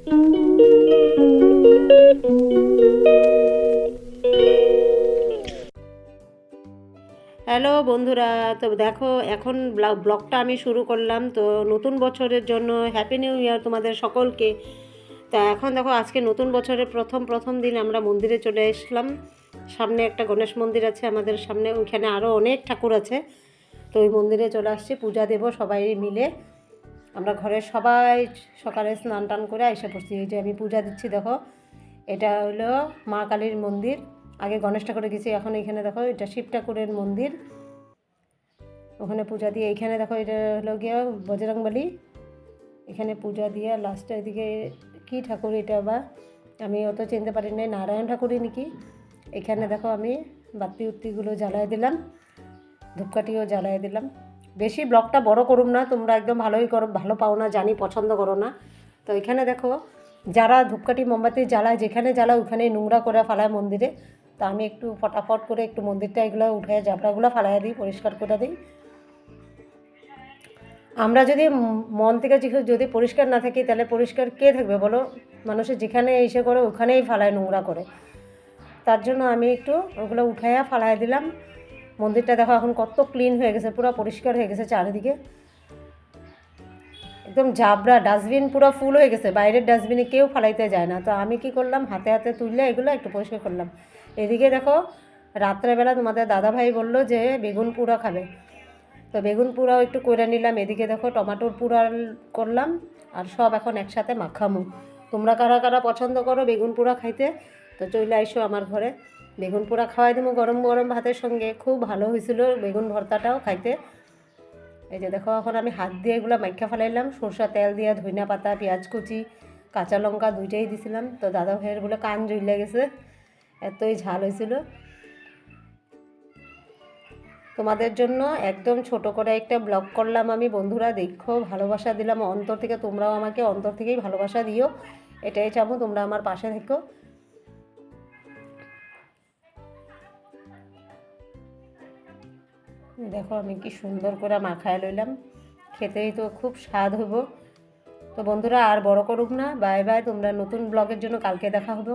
Hello বন্ধুরা, তো দেখো এখন ব্লগটা আমি শুরু করলাম। তো নতুন বছরের জন্য হ্যাপি নিউ ইয়ার তোমাদের সকলকে। তা এখন দেখো আজকে নতুন বছরের প্রথম দিন আমরা মন্দিরে চলে আসলাম। সামনে একটা গণেশ মন্দির আছে আমাদের সামনে, ওইখানে আরও অনেক ঠাকুর আছে। তো ওই মন্দিরে চলে আসছি, পূজা দেব সবাই মিলে। আমরা ঘরের সবাই সকালে স্নান টান করে এসে পড়ছি। এই যে আমি পূজা দিচ্ছি, দেখো এটা হলো মা কালীর মন্দির। আগে গণেশ ঠাকুরে গেছি, এখন এখানে দেখো এটা শিব ঠাকুরের মন্দির। ওখানে পূজা দিয়ে এইখানে দেখো এটা হলো গিয়া বজরংবলী। এখানে পূজা দিয়ে লাস্টে এদিকে কী ঠাকুর এটা, বা আমি অত চিনতে পারি না, নারায়ণ ঠাকুরই নাকি। এখানে দেখো আমি বাতি উত্তিগুলো জ্বালায় দিলাম, ধূপকাঠিও জ্বালায় দিলাম। বেশি ব্লগটা বড় করুম না, তোমরা একদম ভালোই করো, ভালো পাও না জানি, পছন্দ করো না। তো এখানে দেখো যারা ধূপকাঠি মোমবাতি জ্বালায়, যেখানে জ্বালায় ওখানেই নোংরা করে ফেলায় মন্দিরে। তো আমি একটু ফটাফট করে একটু মন্দিরটা এগুলো উঠে জাবড়াগুলো ফালাই দিই, পরিষ্কার করে দিই। আমরা যদি মন থেকে যদি পরিষ্কার না থাকি, তাহলে পরিষ্কার কে থাকবে বলো? মানুষের যেখানে এসে করে ওখানেই ফালায় নোংরা করে। তার জন্য আমি একটু ওগুলো উঠাইয়া ফালাই দিলাম। মন্দিরটা দেখো এখন কত ক্লিন হয়ে গেছে, পুরো পরিষ্কার হয়ে গেছে চারিদিকে, একদম জাবরা, ডাস্টবিন পুরো ফুল হয়ে গেছে। বাইরের ডাস্টবিনে কেউ ফালাইতে যায় না। তো আমি কি করলাম, হাতে হাতে তুললে এগুলো একটু পরিষ্কার করলাম। এদিকে দেখো রাত্রেবেলা তোমাদের দাদাভাই বললো যে বেগুন পোড়া খাবে, তো বেগুন পোড়াও একটু করে নিলাম। এদিকে দেখো টমেটোর পোড়া করলাম, আর সব এখন একসাথে মাখামু। তোমরা কারা কারা পছন্দ করো বেগুন পোড়া খাইতে, তো চলে আইসো আমার ঘরে, বেগুন পোড়া খাওয়াই দেবো গরম গরম ভাতের সঙ্গে। খুব ভালো হয়েছিল বেগুন ভর্তাটাও খাইতে। এই যে দেখো এখন আমি হাত দিয়ে এগুলো মাইখা ফেলাইলাম, সরষা তেল দিয়ে, ধনিয়া পাতা, পেঁয়াজ কুচি, কাঁচা লঙ্কা দুইটাই দিছিলাম। তো দাদা ভাইয়ের বলে কান জ্বলে গেছে, এতই ঝাল হয়েছিল। তোমাদের জন্য একদম ছোট করে একটা ব্লগ করলাম আমি, বন্ধুরা দেখো, ভালোবাসা দিলাম অন্তর থেকে। তোমরাও আমাকে অন্তর থেকেই ভালোবাসা দিও, এটাই চাবো, তোমরা আমার পাশে থেকো। দেখো আমি কি সুন্দর করে মাখায় লইলাম, খেতেই তো খুব স্বাদ হইব। তো বন্ধুরা আর বড় করুক না, বাই বাই, তোমরা নতুন ব্লগের জন্য কালকে দেখা হবো।